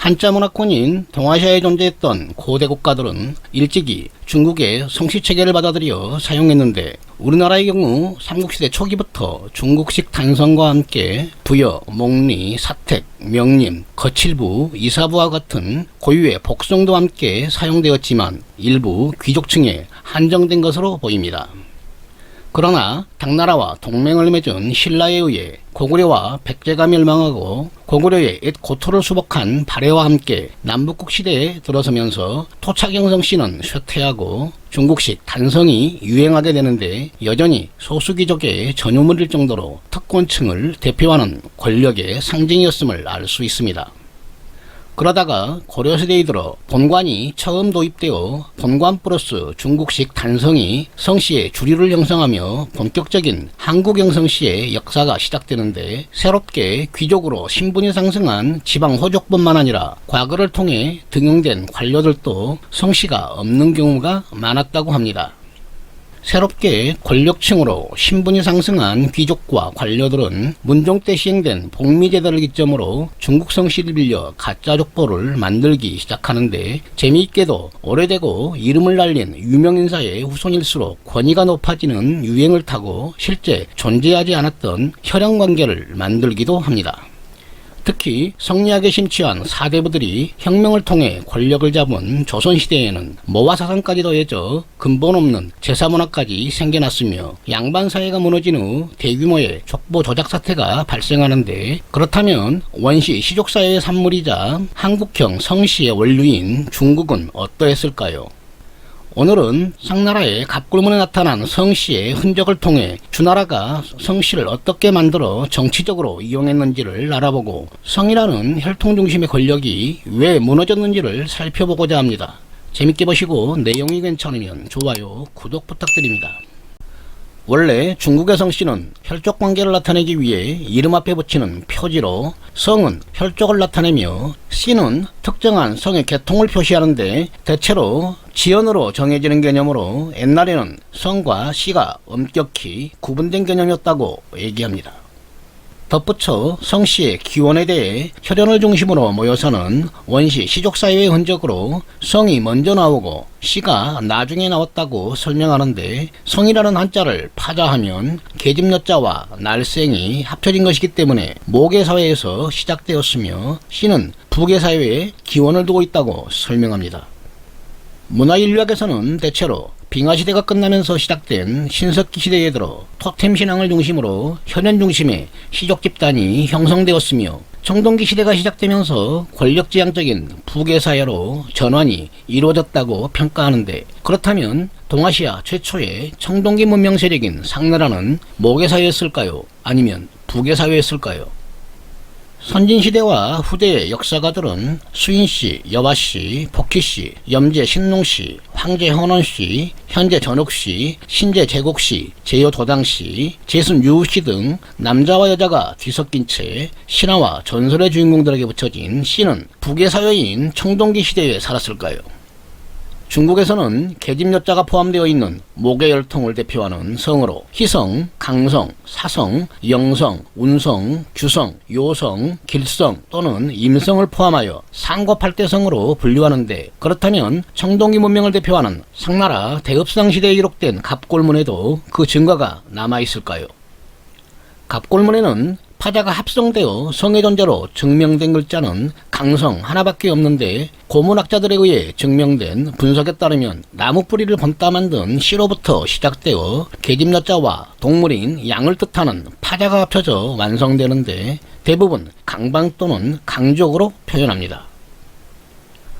한자 문화권인 동아시아에 존재했던 고대 국가들은 일찍이 중국의 성씨 체계를 받아들여 사용했는데, 우리나라의 경우 삼국시대 초기부터 중국식 단성과 함께 부여, 목리, 사택, 명림, 거칠부, 이사부와 같은 고유의 복성도 함께 사용되었지만 일부 귀족층에 한정된 것으로 보입니다. 그러나 당나라와 동맹을 맺은 신라에 의해 고구려와 백제가 멸망하고 고구려의 옛 고토를 수복한 발해와 함께 남북국 시대에 들어서면서 토착영성씨는 쇠퇴하고 중국식 단성이 유행하게 되는데, 여전히 소수귀족의 전유물일 정도로 특권층을 대표하는 권력의 상징이었음을 알 수 있습니다. 그러다가 고려시대에 들어 본관이 처음 도입되어 본관 플러스 중국식 단성이 성씨의 주류를 형성하며 본격적인 한국 형성씨의 역사가 시작되는데, 새롭게 귀족으로 신분이 상승한 지방 호족뿐만 아니라 과거를 통해 등용된 관료들도 성씨가 없는 경우가 많았다고 합니다. 새롭게 권력층으로 신분이 상승한 귀족과 관료들은 문종 때 시행된 복미제도를 기점으로 중국 성씨를 빌려 가짜 족보를 만들기 시작하는데, 재미있게도 오래되고 이름을 날린 유명인사의 후손일수록 권위가 높아지는 유행을 타고 실제 존재하지 않았던 혈연관계를 만들기도 합니다. 특히 성리학에 심취한 사대부들이 혁명을 통해 권력을 잡은 조선시대에는 모화사상까지 더해져 근본 없는 제사문화까지 생겨났으며, 양반사회가 무너진 후 대규모의 족보 조작 사태가 발생하는데, 그렇다면 원시 시족사회의 산물이자 한국형 성씨의 원류인 중국은 어떠했을까요? 오늘은 상나라의 갑굴문에 나타난 성씨의 흔적을 통해 주나라가 성씨를 어떻게 만들어 정치적으로 이용했는지를 알아보고, 성이라는 혈통 중심의 권력이 왜 무너졌는지를 살펴보고자 합니다. 재밌게 보시고 내용이 괜찮으면 좋아요, 구독 부탁드립니다. 원래 중국의 성씨는 혈족 관계를 나타내기 위해 이름 앞에 붙이는 표지로, 성은 혈족을 나타내며 씨는 특정한 성의 계통을 표시하는데, 대체로 지연으로 정해지는 개념으로 옛날에는 성과 씨가 엄격히 구분된 개념이었다고 얘기합니다. 덧붙여 성씨의 기원에 대해 혈연을 중심으로 모여서는 원시 시족사회의 흔적으로 성이 먼저 나오고 씨가 나중에 나왔다고 설명하는데, 성이라는 한자를 파자하면 계집여자와 날생이 합쳐진 것이기 때문에 모계사회에서 시작되었으며, 씨는 부계사회에 기원을 두고 있다고 설명합니다. 문화인류학에서는 대체로 빙하시대가 끝나면서 시작된 신석기 시대에 들어 토템 신앙을 중심으로 혈연 중심의 시족 집단이 형성되었으며, 청동기 시대가 시작되면서 권력지향적인 부계사회로 전환이 이루어졌다고 평가하는데, 그렇다면 동아시아 최초의 청동기 문명 세력인 상나라는 모계사회였을까요? 아니면 부계사회였을까요? 선진시대와 후대의 역사가들은 수인씨, 여화씨, 복희씨, 염제 신농씨, 황제 헌원씨, 현제 전옥씨, 신제 제곡씨, 제요 도당씨, 제순 유우씨 등 남자와 여자가 뒤섞인 채 신화와 전설의 주인공들에게 붙여진 씨는 부계사회인 청동기 시대에 살았을까요? 중국에서는 계집여자가 포함되어 있는 모계혈통을 대표하는 성으로 희성, 강성, 사성, 영성, 운성, 규성, 요성, 길성 또는 임성을 포함하여 상고팔대성으로 분류하는데, 그렇다면 청동기 문명을 대표하는 상나라 대읍상 시대에 기록된 갑골문에도 그 증거가 남아있을까요? 갑골문에는 파자가 합성되어 성의 존재로 증명된 글자는 강성 하나밖에 없는데, 고문학자들에 의해 증명된 분석에 따르면 나무 뿌리를 본따 만든 씨로부터 시작되어 계집여자와 동물인 양을 뜻하는 파자가 합쳐져 완성되는데, 대부분 강방 또는 강족으로 표현합니다.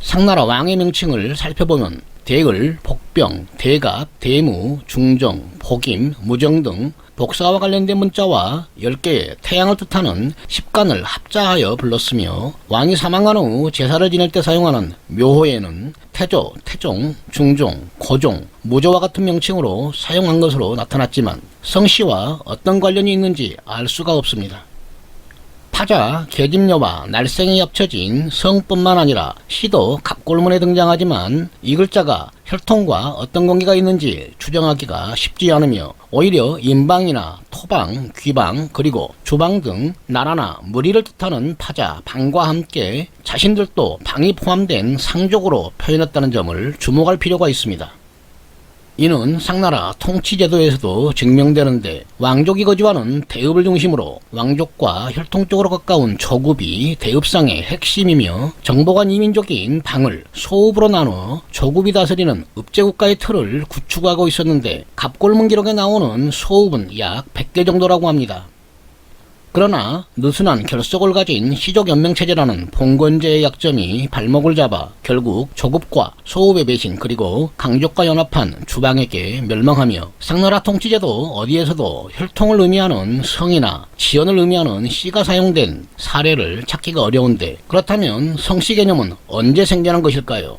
상나라 왕의 명칭을 살펴보면 대을, 복병, 대갑, 대무, 중정, 복임, 무정 등 복사와 관련된 문자와 10개의 태양을 뜻하는 십간을 합자하여 불렀으며, 왕이 사망한 후 제사를 지낼 때 사용하는 묘호에는 태조, 태종, 중종, 고종, 무조와 같은 명칭으로 사용한 것으로 나타났지만 성씨와 어떤 관련이 있는지 알 수가 없습니다. 파자, 계집여와 날생이 합쳐진 성뿐만 아니라 씨도 갑골문에 등장하지만 이 글자가 혈통과 어떤 관계가 있는지 추정하기가 쉽지 않으며 오히려 인방이나 토방, 귀방, 그리고 주방 등 나라나 무리를 뜻하는 파자, 방과 함께 자신들도 방이 포함된 상족으로 표현했다는 점을 주목할 필요가 있습니다. 이는 상나라 통치제도에서도 증명되는데 왕족이 거주하는 대읍을 중심으로 왕족과 혈통적으로 가까운 조급이 대읍상의 핵심이며 정복한 이민족인 방을 소읍으로 나눠 조급이 다스리는 읍제국가의 틀을 구축하고 있었는데 갑골문 기록에 나오는 소읍은 약 100개 정도라고 합니다. 그러나 느슨한 결속을 가진 시족연맹체제라는 봉건제의 약점이 발목을 잡아 결국 조급과 소읍의 배신 그리고 강족과 연합한 주방에게 멸망하며 상나라 통치제도 어디에서도 혈통을 의미하는 성이나 지연을 의미하는 씨가 사용된 사례를 찾기가 어려운데 그렇다면 성씨 개념은 언제 생겨난 것일까요?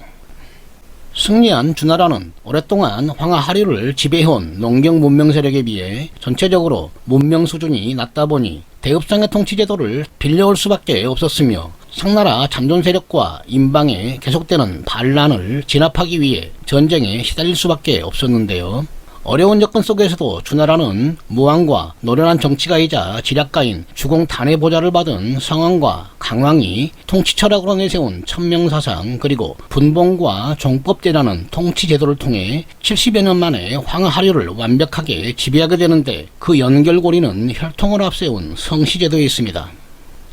승리한 주나라는 오랫동안 황하 하류를 지배해온 농경 문명 세력에 비해 전체적으로 문명 수준이 낮다 보니 대읍상의 통치제도를 빌려올 수밖에 없었으며 상나라 잠존 세력과 인방에 계속되는 반란을 진압하기 위해 전쟁에 시달릴 수밖에 없었는데요. 어려운 여건 속에서도 주나라는 무왕과 노련한 정치가이자 지략가인 주공 단의 보좌를 받은 성왕과 강왕이 통치 철학으로 내세운 천명사상 그리고 분봉과 종법제라는 통치 제도를 통해 70여 년 만에 황하류를 완벽하게 지배하게 되는데 그 연결고리는 혈통을 앞세운 성씨제도에 있습니다.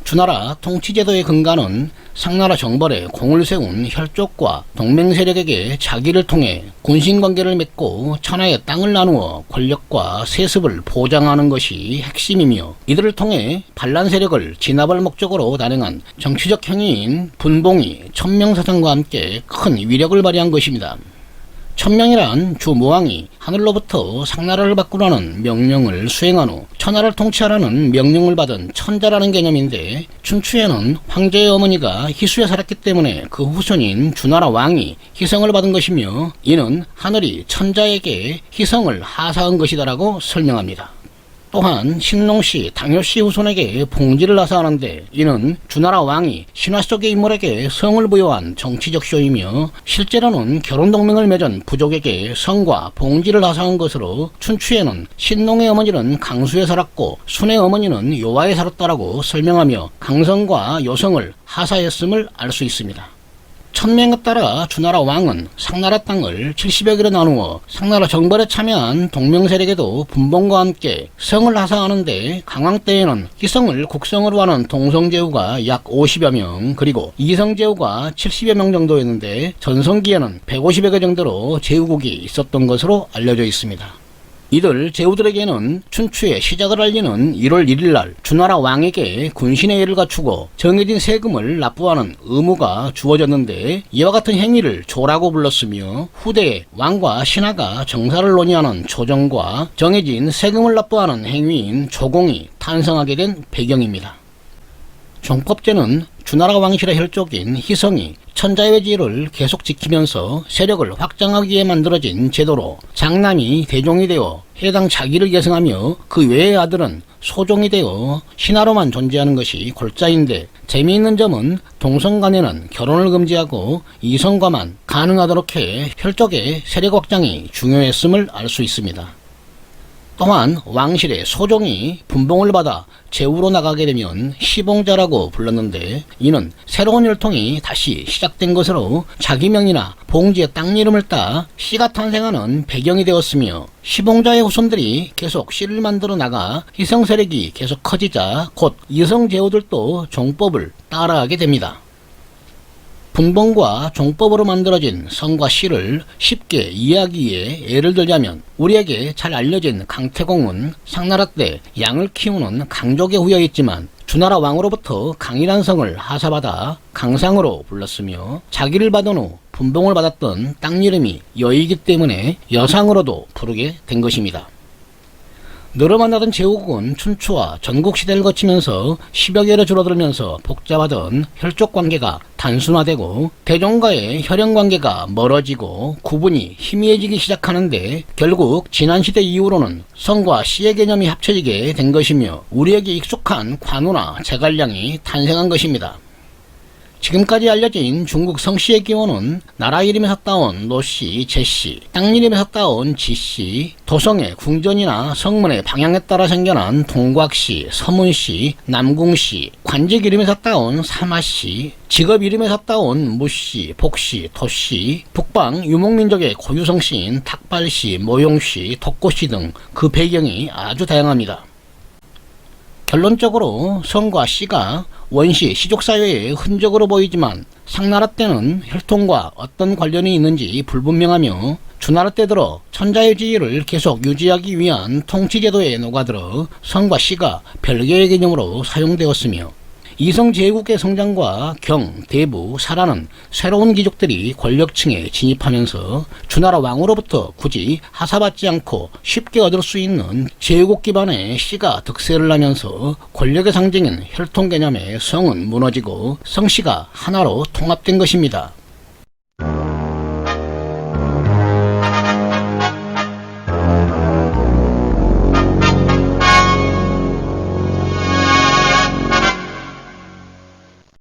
주나라 통치제도의 근간은 상나라 정벌에 공을 세운 혈족과 동맹세력에게 자기를 통해 군신관계를 맺고 천하의 땅을 나누어 권력과 세습을 보장하는 것이 핵심이며 이들을 통해 반란세력을 진압할 목적으로 단행한 정치적 행위인 분봉이 천명사상과 함께 큰 위력을 발휘한 것입니다. 천명이란 주무왕이 하늘로부터 상나라를 바꾸라는 명령을 수행한 후 천하를 통치하라는 명령을 받은 천자라는 개념인데 춘추에는 황제의 어머니가 희수에 살았기 때문에 그 후손인 주나라 왕이 희성을 받은 것이며 이는 하늘이 천자에게 희성을 하사한 것이다라고 설명합니다. 또한 신농씨, 당효씨 후손에게 봉지를 하사하는데 이는 주나라 왕이 신화 속의 인물에게 성을 부여한 정치적 쇼이며 실제로는 결혼동맹을 맺은 부족에게 성과 봉지를 하사한 것으로 춘추에는 신농의 어머니는 강수에 살았고 순의 어머니는 요하에 살았다라고 설명하며 강성과 요성을 하사했음을 알 수 있습니다. 천명에 따라 주나라 왕은 상나라 땅을 70여 개로 나누어 상나라 정벌에 참여한 동명세력에도 분봉과 함께 성을 하사하는데 강왕 때에는 희성을 국성으로 하는 동성제후가 약 50여 명 그리고 이성제후가 70여 명 정도였는데 전성기에는 150여 개 정도로 제후국이 있었던 것으로 알려져 있습니다. 이들 제후들에게는 춘추의 시작을 알리는 1월 1일날 주나라 왕에게 군신의 예를 갖추고 정해진 세금을 납부하는 의무가 주어졌는데 이와 같은 행위를 조라고 불렀으며 후대에 왕과 신하가 정사를 논의하는 조정과 정해진 세금을 납부하는 행위인 조공이 탄생하게 된 배경입니다. 종법제는 주나라 왕실의 혈족인 희성이 천자의 지위를 계속 지키면서 세력을 확장하기 위해 만들어진 제도로 장남이 대종이 되어 해당 자기를 계승하며 그 외의 아들은 소종이 되어 신하로만 존재하는 것이 골자인데 재미있는 점은 동성 간에는 결혼을 금지하고 이성과만 가능하도록 해 혈족의 세력 확장이 중요했음을 알 수 있습니다. 또한 왕실의 소종이 분봉을 받아 제후로 나가게 되면 시봉자라고 불렀는데 이는 새로운 혈통이 다시 시작된 것으로 자기 명이나 봉지의 땅 이름을 따 씨가 탄생하는 배경이 되었으며 시봉자의 후손들이 계속 씨를 만들어 나가 희성 세력이 계속 커지자 곧 이성 제후들도 종법을 따라하게 됩니다. 분봉과 종법으로 만들어진 성과 씨를 쉽게 이해하기 위해 예를 들자면 우리에게 잘 알려진 강태공은 상나라 때 양을 키우는 강족에 후여있지만 주나라 왕으로부터 강이란 성을 하사받아 강상으로 불렀으며 자기를 받은 후 분봉을 받았던 땅 이름이 여이기 때문에 여상으로도 부르게 된 것입니다. 늘어 만나던 제후국은 춘추와 전국시대를 거치면서 10여 개로 줄어들면서 복잡하던 혈족관계가 단순화되고 대종과의 혈연관계가 멀어지고 구분이 희미해지기 시작하는데 결국 지난시대 이후로는 성과 씨의 개념이 합쳐지게 된 것이며 우리에게 익숙한 관우나 제갈량이 탄생한 것입니다. 지금까지 알려진 중국 성씨의 기원은 나라 이름에서 따온 노씨, 제씨, 땅 이름에서 따온 지씨, 도성의 궁전이나 성문의 방향에 따라 생겨난 동곽씨, 서문씨, 남궁씨, 관직 이름에서 따온 사마씨, 직업 이름에서 따온 무씨, 복씨, 도씨, 북방 유목민족의 고유성씨인 탁발씨, 모용씨, 덕고씨 등 그 배경이 아주 다양합니다. 결론적으로 성과 씨가 원시 시족사회의 흔적으로 보이지만 상나라 때는 혈통과 어떤 관련이 있는지 불분명하며 주나라 때 들어 천자의 지위를 계속 유지하기 위한 통치제도에 녹아들어 성과 씨가 별개의 개념으로 사용되었으며 이성 제국의 성장과 경, 대부, 사라는 새로운 귀족들이 권력층에 진입하면서 주나라 왕으로부터 굳이 하사받지 않고 쉽게 얻을 수 있는 제국 기반의 씨가 득세를 하면서 권력의 상징인 혈통 개념의 성은 무너지고 성씨가 하나로 통합된 것입니다.